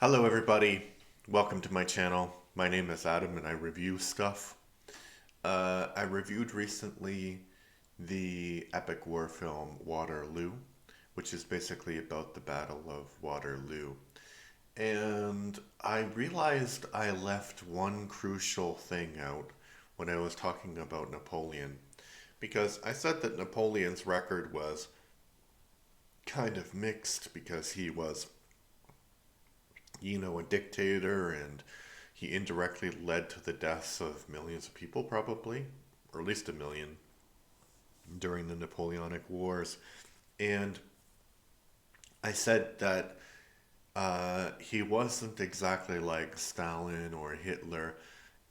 Hello, everybody. Welcome to my channel. My name is Adam and I review stuff. I reviewed recently the epic war film Waterloo, which is basically about the Battle of Waterloo. And I realized I left one crucial thing out when I was talking about Napoleon, because I said that Napoleon's record was kind of mixed because he was a dictator, and he indirectly led to the deaths of millions of people, probably, or at least a million, during the Napoleonic Wars. And I said that he wasn't exactly like Stalin or Hitler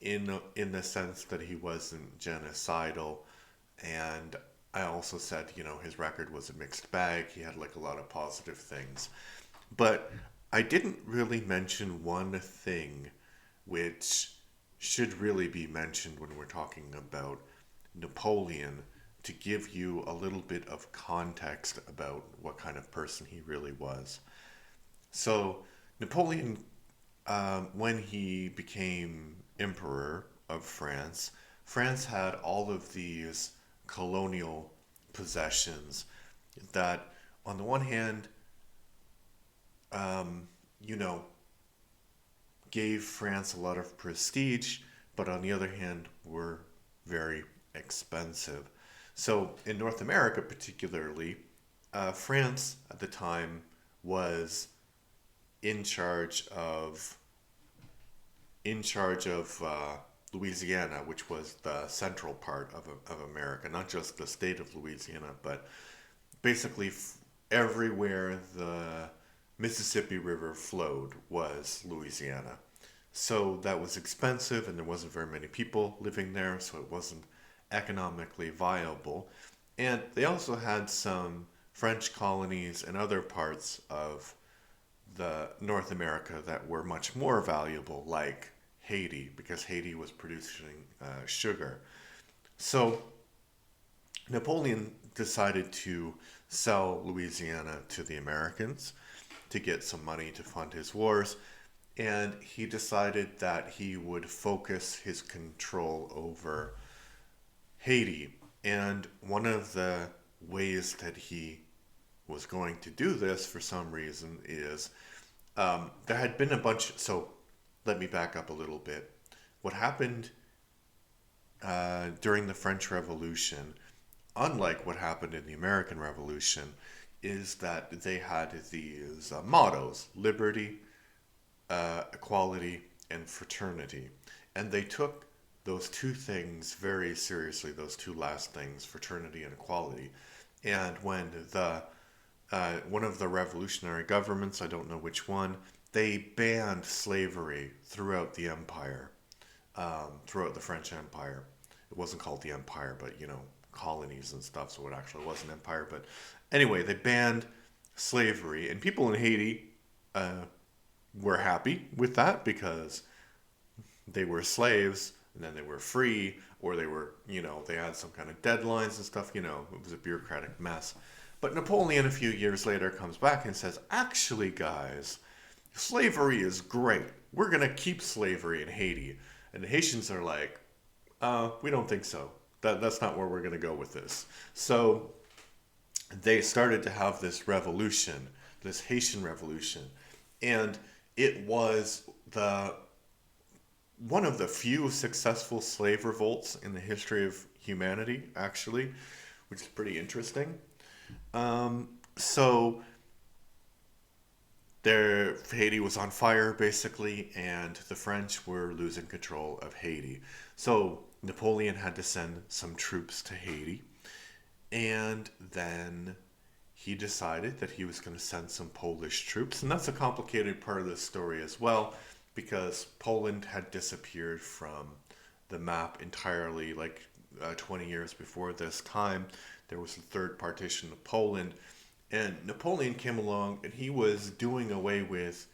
in the sense that he wasn't genocidal. And I also said, his record was a mixed bag. He had like a lot of positive things. But I didn't really mention one thing which should really be mentioned when we're talking about Napoleon, to give you a little bit of context about what kind of person he really was. So, Napoleon, when he became emperor of France, France had all of these colonial possessions that, on the one hand, um, you know, gave France a lot of prestige, but on the other hand, were very expensive. So in North America, particularly, France at the time was in charge of Louisiana, which was the central part of America, not just the state of Louisiana, but basically everywhere the Mississippi River flowed was Louisiana. So that was expensive, and there wasn't very many people living there, so it wasn't economically viable. And they also had some French colonies and other parts of the North America that were much more valuable, like Haiti, because Haiti was producing sugar. So Napoleon decided to sell Louisiana to the Americans to get some money to fund his wars, and he decided that he would focus his control over Haiti. And one of the ways that he was going to do this for some reason is there had been a bunch. So let me back up a little bit. What happened during the French Revolution, unlike what happened in the American Revolution, is that they had these mottos: liberty, equality, and fraternity. And they took those two things very seriously, those two last things, fraternity and equality. And when the one of the revolutionary governments, I don't know which one, they banned slavery throughout the empire, throughout the French Empire. It wasn't called the empire, but colonies and stuff, so it actually was an empire. But anyway, they banned slavery, and people in Haiti uh, were happy with that because they were slaves and then they were free, or they were, they had some kind of deadlines and stuff. It was a bureaucratic mess. But Napoleon, a few years later, comes back and says, actually, guys, slavery is great. We're going to keep slavery in Haiti. And the Haitians are like, we don't think so. That's not where we're going to go with this. So they started to have this revolution, this Haitian revolution. And it was the one of the few successful slave revolts in the history of humanity, actually, which is pretty interesting. So there, Haiti was on fire basically, and the French were losing control of Haiti. So Napoleon had to send some troops to Haiti, and then he decided that he was going to send some Polish troops, and that's a complicated part of the story as well, because Poland had disappeared from the map entirely. Like 20 years before this time, there was the third partition of Poland, and Napoleon came along and he was doing away with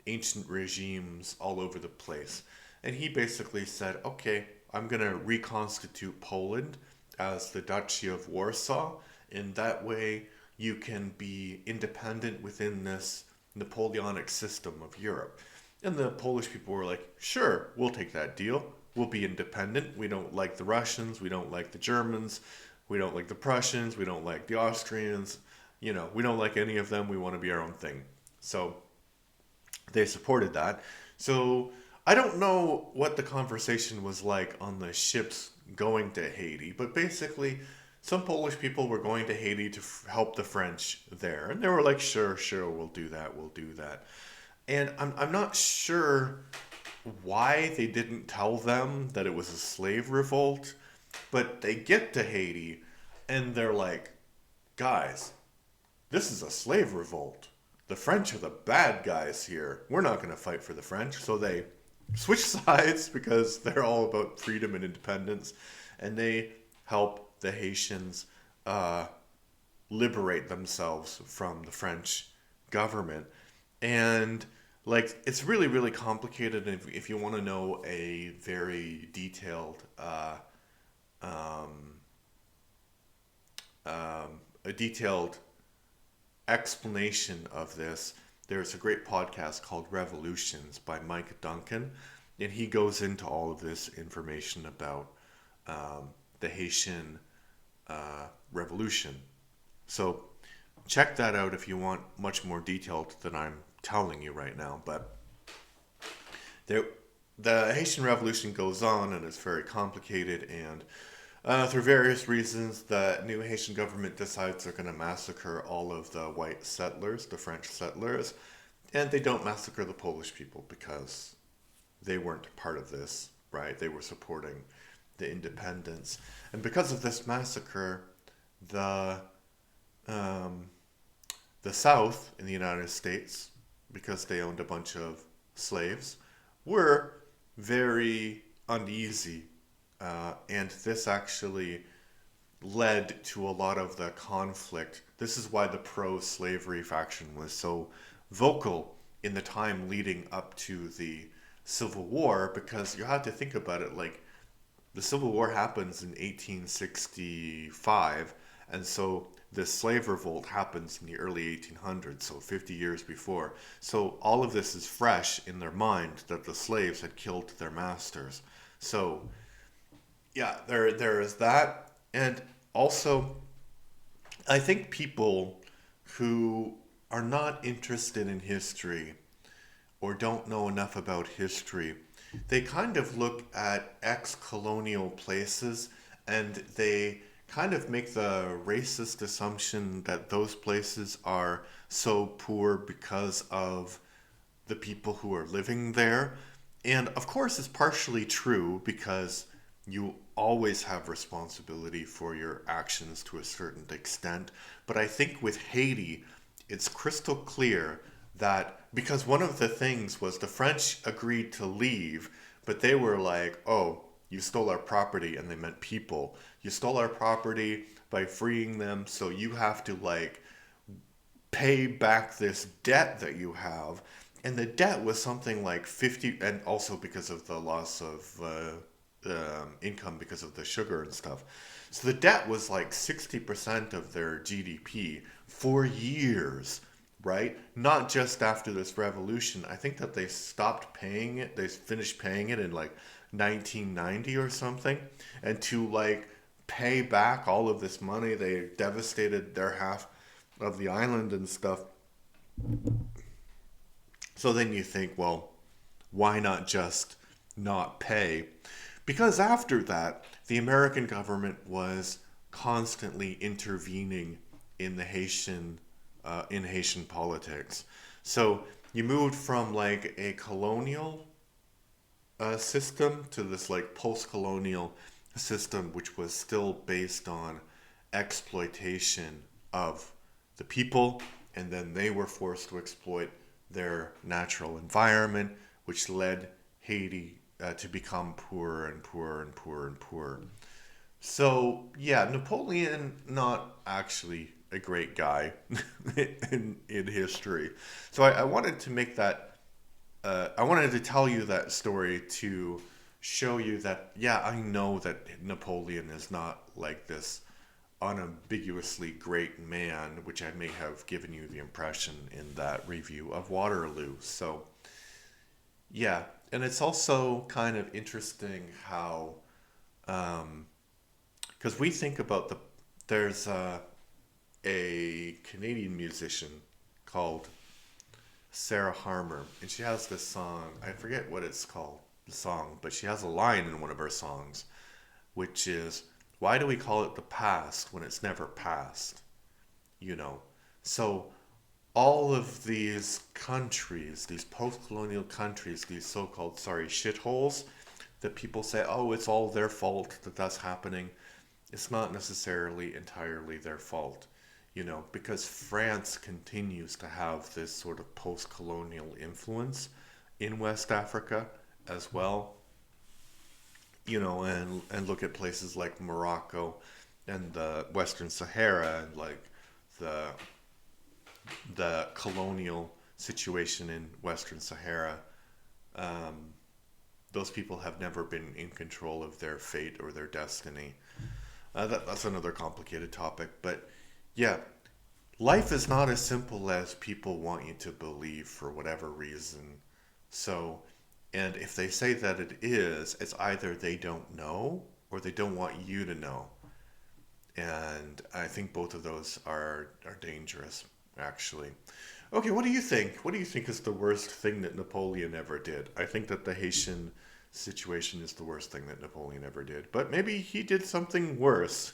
ancient regimes all over the place. And he basically said, okay, I'm going to reconstitute Poland as the Duchy of Warsaw. And that way you can be independent within this Napoleonic system of Europe. And the Polish people were like, sure, we'll take that deal. We'll be independent. We don't like the Russians. We don't like the Germans. We don't like the Prussians. We don't like the Austrians. We don't like any of them. We want to be our own thing. So they supported that. So I don't know what the conversation was like on the ships going to Haiti, but basically, some Polish people were going to Haiti to help the French there, and they were like, "Sure, sure, we'll do that, we'll do that." And I'm not sure why they didn't tell them that it was a slave revolt, but they get to Haiti, and they're like, "Guys, this is a slave revolt. The French are the bad guys here. We're not going to fight for the French." So they switch sides because they're all about freedom and independence, and they help the Haitians uh, liberate themselves from the French government. And like it's really really complicated. And if you want to know a very detailed um, a detailed explanation of this, there's a great podcast called Revolutions by Mike Duncan, and he goes into all of this information about the Haitian Revolution. So check that out if you want much more detailed than I'm telling you right now. But there, the Haitian Revolution goes on and it's very complicated, and through various reasons, the new Haitian government decides they're going to massacre all of the white settlers, the French settlers, and they don't massacre the Polish people because they weren't part of this, right? They were supporting the independence. And because of this massacre, the um, the South in the United States, because they owned a bunch of slaves, were very uneasy. And this actually led to a lot of the conflict. This is why the pro slavery faction was so vocal in the time leading up to the Civil War, because you had to think about it like the Civil War happens in 1865, and so the slave revolt happens in the early 1800s, so 50 years before. So all of this is fresh in their mind that the slaves had killed their masters. So yeah, there is that, and also I think people who are not interested in history or don't know enough about history, they kind of look at ex-colonial places and they kind of make the racist assumption that those places are so poor because of the people who are living there. And of course, it's partially true because you always have responsibility for your actions to a certain extent. But I think with Haiti, it's crystal clear that because one of the things was the French agreed to leave, but they were like, oh, you stole our property, and they meant people. You stole our property by freeing them, so you have to like pay back this debt that you have. And the debt was something like 50, and also because of the loss of income because of the sugar and stuff. So the debt was like 60% of their GDP for years, right? Not just after this revolution. I think that they stopped paying it, they finished paying it in like 1990 or something. And to like pay back all of this money, they devastated their half of the island and stuff. So then you think, well, why not just not pay? Because after that, the American government was constantly intervening in the Haitian politics. So you moved from like a colonial system to this like post-colonial system, which was still based on exploitation of the people, and then they were forced to exploit their natural environment, which led Haiti to become poorer and poorer and poorer and poorer. So yeah, Napoleon not actually a great guy in history. So I wanted to make that. I wanted to tell you that story to show you that yeah, I know that Napoleon is not like this unambiguously great man, which I may have given you the impression in that review of Waterloo. So, yeah. And it's also kind of interesting how, because we think about there's a Canadian musician called Sarah Harmer, and she has this song. I forget what it's called, the song, but she has a line in one of her songs, which is, "Why do we call it the past when it's never past?" You know? So all of these countries, these post-colonial countries, these so-called, sorry, shitholes, that people say, oh, it's all their fault that that's happening. It's not necessarily entirely their fault, because France continues to have this sort of post-colonial influence in West Africa as well, and look at places like Morocco and the Western Sahara and like the colonial situation in Western Sahara. Um, those people have never been in control of their fate or their destiny. That's another complicated topic, but yeah, life is not as simple as people want you to believe for whatever reason. So, and if they say that it is, it's either they don't know or they don't want you to know. And I think both of those are dangerous, actually. Okay, what do you think? What do you think is the worst thing that Napoleon ever did? I think that the Haitian situation is the worst thing that Napoleon ever did, but maybe he did something worse.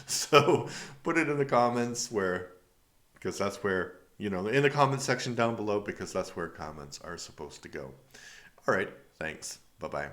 So put it in the comments because that's where, in the comment section down below, because that's where comments are supposed to go. All right, thanks. Bye bye.